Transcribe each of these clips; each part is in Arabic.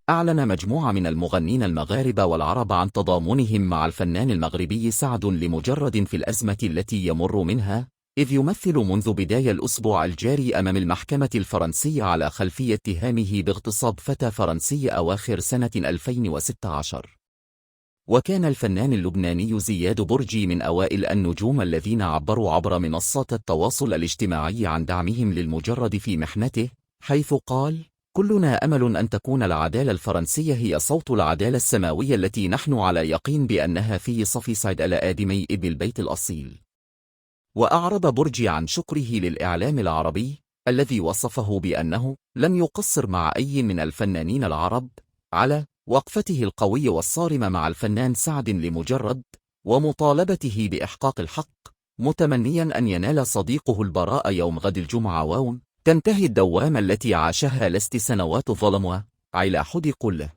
أعلن مجموعة من المغنين المغاربة والعرب عن تضامنهم مع الفنان المغربي سعد لمجرد في الأزمة التي يمر منها، إذ يمثل منذ بداية الأسبوع الجاري أمام المحكمة الفرنسية على خلفية اتهامه باغتصاب فتى فرنسي أواخر سنة 2016. وكان الفنان اللبناني زياد برجي من أوائل النجوم الذين عبروا عبر منصات التواصل الاجتماعي عن دعمهم للمجرد في محنته، حيث قال: كلنا أمل أن تكون العدالة الفرنسية هي صوت العدالة السماوية التي نحن على يقين بأنها في صف سعد الآدمي ابن البيت الأصيل. وأعرب برجي عن شكره للإعلام العربي الذي وصفه بأنه لم يقصر مع أي من الفنانين العرب على وقفته القوية والصارمة مع الفنان سعد لمجرد، ومطالبته بإحقاق الحق، متمنيا أن ينال صديقه البراءة يوم غد الجمعة تنتهي الدوامة التي عاشها ل6 سنوات ظلم على حد كله.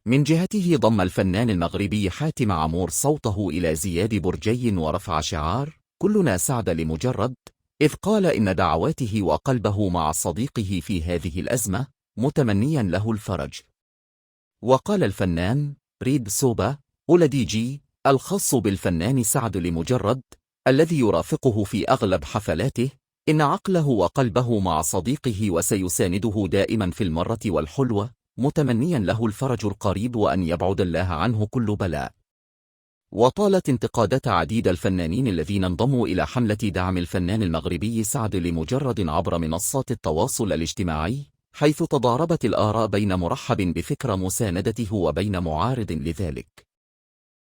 من جهته ضم الفنان المغربي حاتم عمور صوته إلى زياد برجي ورفع شعار كلنا سعد لمجرد، إذ قال إن دعواته وقلبه مع صديقه في هذه الأزمة، متمنيا له الفرج. وقال الفنان ريد سوبا أولاديجي الخاص بالفنان سعد لمجرد الذي يرافقه في أغلب حفلاته إن عقله وقلبه مع صديقه وسيسانده دائما في المرة والحلوة، متمنيا له الفرج القريب وأن يبعد الله عنه كل بلاء. وطالت انتقادات عديد الفنانين الذين انضموا إلى حملة دعم الفنان المغربي سعد لمجرد عبر منصات التواصل الاجتماعي، حيث تضاربت الآراء بين مرحب بفكرة مساندته وبين معارض لذلك.